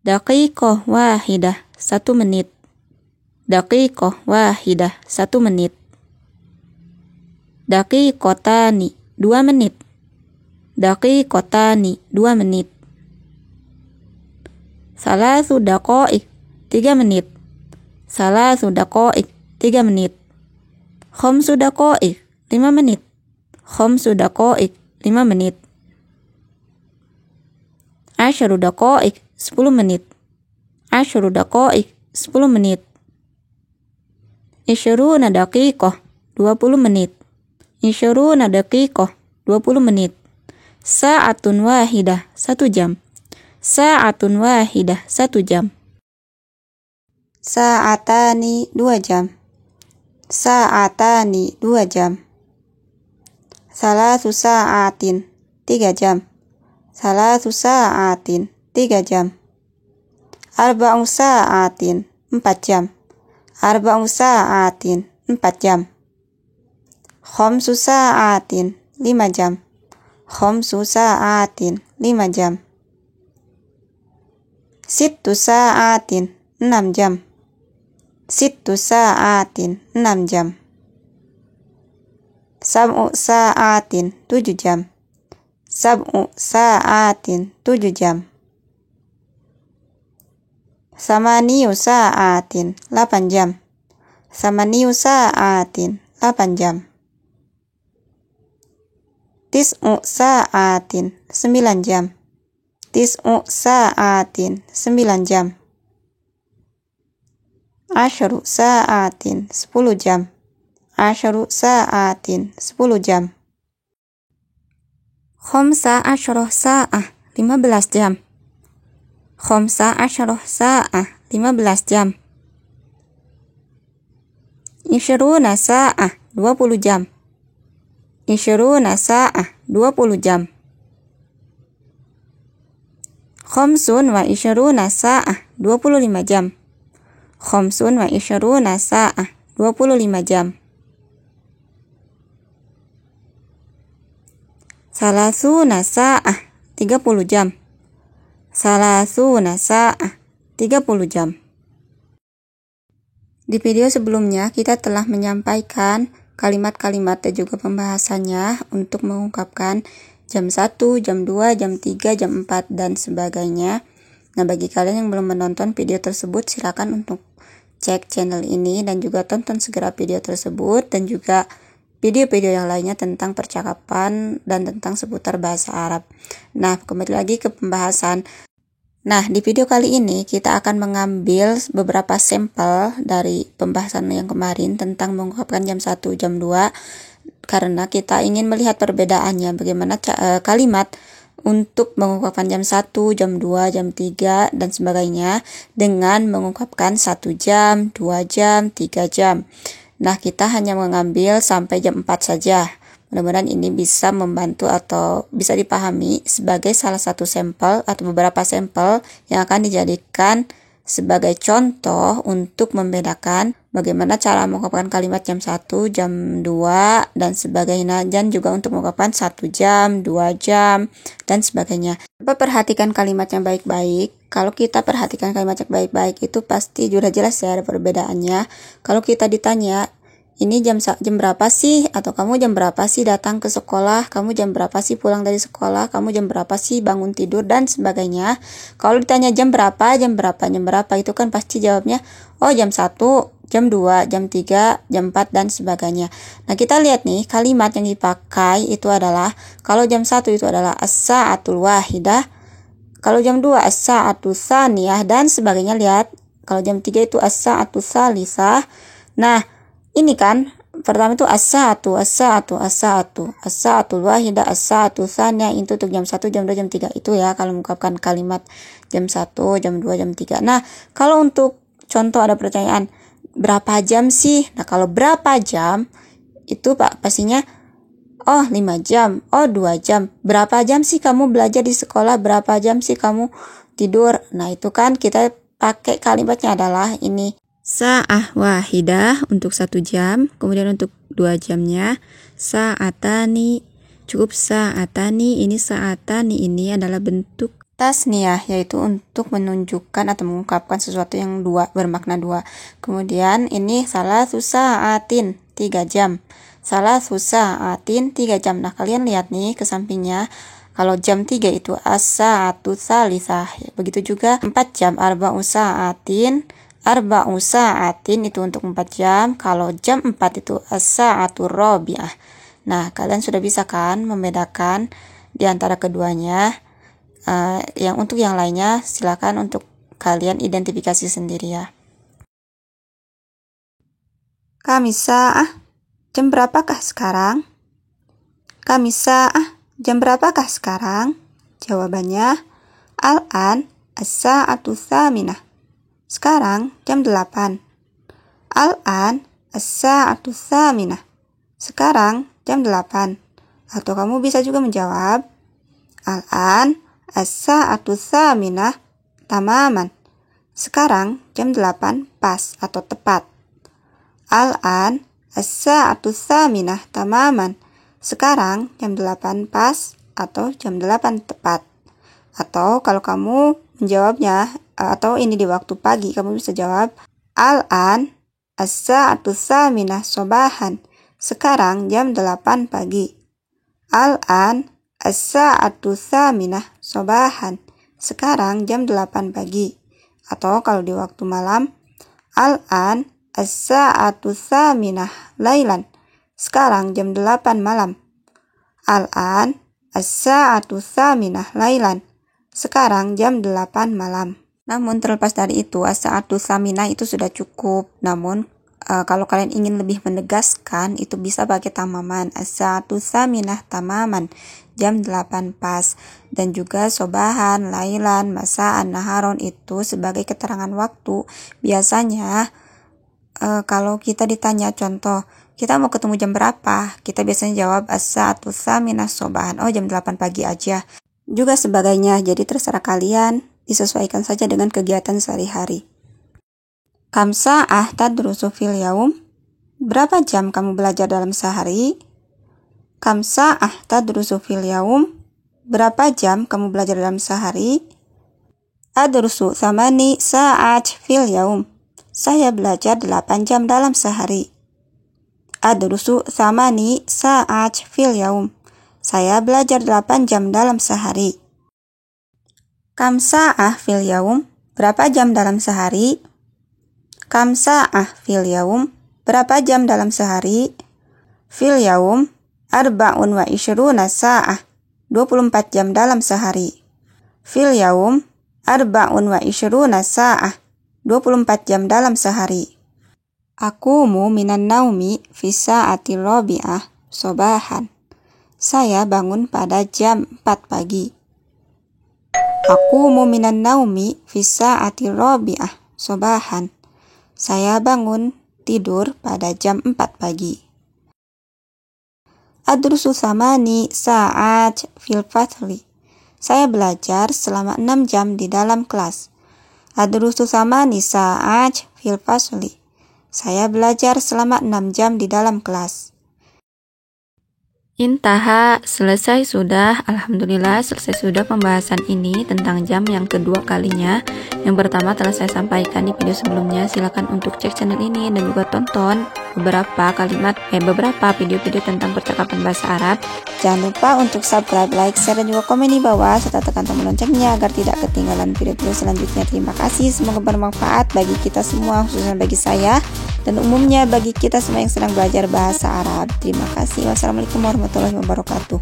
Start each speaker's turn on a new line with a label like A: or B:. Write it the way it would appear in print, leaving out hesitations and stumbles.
A: Daqiqah wahidah, 1 menit. Daqiqah wahidah, 1 menit. Daqiqatani, 2 menit. Daqiqatani, 2 menit. Salasu daqa'iq, 3 menit. Salasu daqa'iq, 3 menit. Khamsu daqa'iq, 5 menit. Khamsu daqa'iq, 5 menit. Asyaru daqa'iq, 10 menit. Asyaru daqa'iq, 10 menit. Isyuruna daqiqah, 20 menit. Isyuruna daqiqah, 20 menit. Sa'atun wahidah, 1 jam. Sa'atun wahidah, 1 jam. Sa'atani, 2 jam. Sa'atani, 2 jam. Salasu sa'atin, 3 jam. Salasu sa'atin, 3 jam. Arba'u sa'atin, 4 jam. Arba'u sa'atin, 4 jam. Khamsu sa'atin, 5 jam. Khamsu sa'atin, 5 jam. Sittu sa'atin, 6 jam. Sittu sa'atin, 6 jam. Sab'u sa'atin, 7 jam. Sab'u sa'atin, 7 jam. Samaniyu sa'atin, 8 jam. Samaniyu sa'atin, 8 jam. Tis'u sa'atin, 9 jam. Tis'u sa'atin, 9 jam. Asyaru sa'atin, 10 jam. Asyaru sa'atin, 10 jam. Khamsa asyroh sa'ah, 15 jam. Khamsa asyroh sa'ah, 15 jam. Isyruna sa'ah, 20 jam. Isyruna sa'ah, 20 jam. Khamsun wa isyruna sa'ah, 25 jam. Khamsun wa isyruna sa'ah, 25 jam. Salasuna sa'ah, 30 jam. Salasuna sa'ah, 30 jam. Di video sebelumnya kita telah menyampaikan kalimat-kalimat dan juga pembahasannya untuk mengungkapkan jam 1, jam 2, jam 3, jam 4, dan sebagainya. Nah, bagi kalian yang belum menonton video tersebut, silakan untuk cek channel ini dan juga tonton segera video tersebut dan juga video-video yang lainnya tentang percakapan dan tentang seputar bahasa Arab. Nah, kembali lagi ke pembahasan. Nah, di video kali ini kita akan mengambil beberapa sampel dari pembahasan yang kemarin tentang mengungkapkan jam 1, jam 2, karena kita ingin melihat perbedaannya, bagaimana kalimat untuk mengungkapkan jam 1, jam 2, jam 3, dan sebagainya dengan mengungkapkan 1 jam, 2 jam, 3 jam. Nah, kita hanya mengambil sampai jam 4 saja. Mudah-mudahan ini bisa membantu atau bisa dipahami sebagai salah satu sampel atau beberapa sampel yang akan dijadikan sebagai contoh untuk membedakan bagaimana cara mengungkapkan kalimat jam 1, jam 2, dan sebagainya, dan juga untuk mengungkapkan 1 jam, 2 jam, dan sebagainya. Coba perhatikan kalimatnya baik-baik. Kalau kita perhatikan kalimatnya baik-baik itu pasti sudah jelas ya ada perbedaannya. Kalau kita ditanya, ini jam berapa sih? Atau kamu jam berapa sih datang ke sekolah? Kamu jam berapa sih pulang dari sekolah? Kamu jam berapa sih bangun tidur? Dan sebagainya. Kalau ditanya jam berapa itu kan pasti jawabnya, oh jam 1, jam 2, jam 3, jam 4, dan sebagainya. Nah, kita lihat nih, kalimat yang dipakai itu adalah, kalau jam 1 itu adalah as-sa'atul wahidah, kalau jam 2 as-sa'atul tsaniyah, dan sebagainya. Lihat, kalau jam 3 itu as-sa'atul tsalisah. Nah, ini kan pertama itu as-sa'atul wahidah, as-sa'atul tsaniyah, itu untuk jam 1, jam 2, jam 3 itu ya kalau mengungkapkan kalimat jam 1, jam 2, jam 3. Nah, kalau untuk contoh ada pertanyaan, berapa jam sih? Nah, kalau berapa jam itu pastinya oh 5 jam, oh 2 jam. Berapa jam sih kamu belajar di sekolah? Berapa jam sih kamu tidur? Nah, itu kan kita pakai kalimatnya adalah ini. Sa'ah wahidah untuk 1 jam, kemudian untuk 2 jamnya sa'atani, cukup sa'atani. Ini sa'atani ini adalah bentuk Tasniyah, yaitu untuk menunjukkan atau mengungkapkan sesuatu yang dua, bermakna dua. Kemudian ini salah sa'atin, 3 jam. Salah sa'atin, 3 jam. Nah, kalian lihat nih ke sampingnya. Kalau jam 3 itu as-sa'atu tsalisah. Begitu juga 4 jam, arba'u sa'atin itu untuk 4 jam. Kalau jam 4 itu as-sa'atu rabi'ah. Nah, kalian sudah bisa kan membedakan di antara keduanya. Yang untuk yang lainnya silakan untuk kalian identifikasi sendiri ya. Kamisa'ah, jam berapakah sekarang? Kamisa'ah, jam berapakah sekarang? Jawabannya al-an as-sa'atu tsaminah. Sekarang jam 8. Al-an as-sa'atu tsaminah. Sekarang jam 8. Atau kamu bisa juga menjawab al-an as-sa'atu tsaminah tamaman. Sekarang jam 8 pas atau tepat. Al-an as-sa'atu tsaminah tamaman. Sekarang jam 8 pas atau jam 8 tepat. Atau kalau kamu menjawabnya atau ini di waktu pagi, kamu bisa jawab al-an as-sa'atu tsaminah sobahan. Sekarang jam 8 pagi. Al-an as-sa'atu tsaminah sobahan. Sekarang jam 8 pagi. Atau kalau di waktu malam, al-an as-sa'atu tsaminah lailan. Sekarang jam 8 malam. Al-an as-sa'atu tsaminah lailan. Sekarang jam 8 malam. Namun terlepas dari itu, as-sa'atu tsaminah itu sudah cukup. Namun kalau kalian ingin lebih menegaskan, itu bisa pakai tamaman. As-sa'atu tsaminah tamaman, jam 8 pas. Dan juga sobahan, lailan, masaan, naharon itu sebagai keterangan waktu. Biasanya kalau kita ditanya contoh, kita mau ketemu jam berapa? Kita biasanya jawab as-sa'atu tsaminah sobahan. Oh, jam 8 pagi aja. Juga sebagainya. Jadi terserah kalian, disesuaikan saja dengan kegiatan sehari-hari. Kam sa'ah tadrusu fil yaum? Berapa jam kamu belajar dalam sehari? Kam sa'ah tadrusu fil yaum? Berapa jam kamu belajar dalam sehari? Adrusu thamani sa'at fil yaum. Saya belajar 8 jam dalam sehari. Adrusu thamani sa'at fil yaum. Saya belajar 8 jam dalam sehari. Kam sa'ah fil yaum? Berapa jam dalam sehari? Kam sa'ah fil yaum? Berapa jam dalam sehari? Fil yaum arba'un wa ishruna sa'ah. 24 jam dalam sehari. Fil yaum arba'un wa ishruna sa'ah. 24 jam dalam sehari. Aqumu minan naumi fi sa'ati rabi'ah sobahan. Saya bangun pada jam 4 pagi. Aqumu minan naumi fi sa'ati rabi'ah sobahan. Saya bangun tidur pada jam 4 pagi. Adrusu thamani sa'at fil fasli. Saya belajar selama 6 jam di dalam kelas. Adrusu thamani sa'at fil fasli. Saya belajar selama 6 jam di dalam kelas. Intaha, selesai sudah. Alhamdulillah, selesai sudah pembahasan ini tentang jam yang kedua kalinya. Yang pertama telah saya sampaikan di video sebelumnya. Silakan untuk cek channel ini dan juga tonton beberapa video-video tentang percakapan bahasa Arab. Jangan lupa untuk subscribe, like, share, dan juga komen di bawah serta tekan tombol loncengnya agar tidak ketinggalan video-video selanjutnya. Terima kasih, semoga bermanfaat bagi kita semua, khususnya bagi saya dan umumnya bagi kita semua yang sedang belajar bahasa Arab. Terima kasih. Wassalamualaikum warahmatullahi wabarakatuh.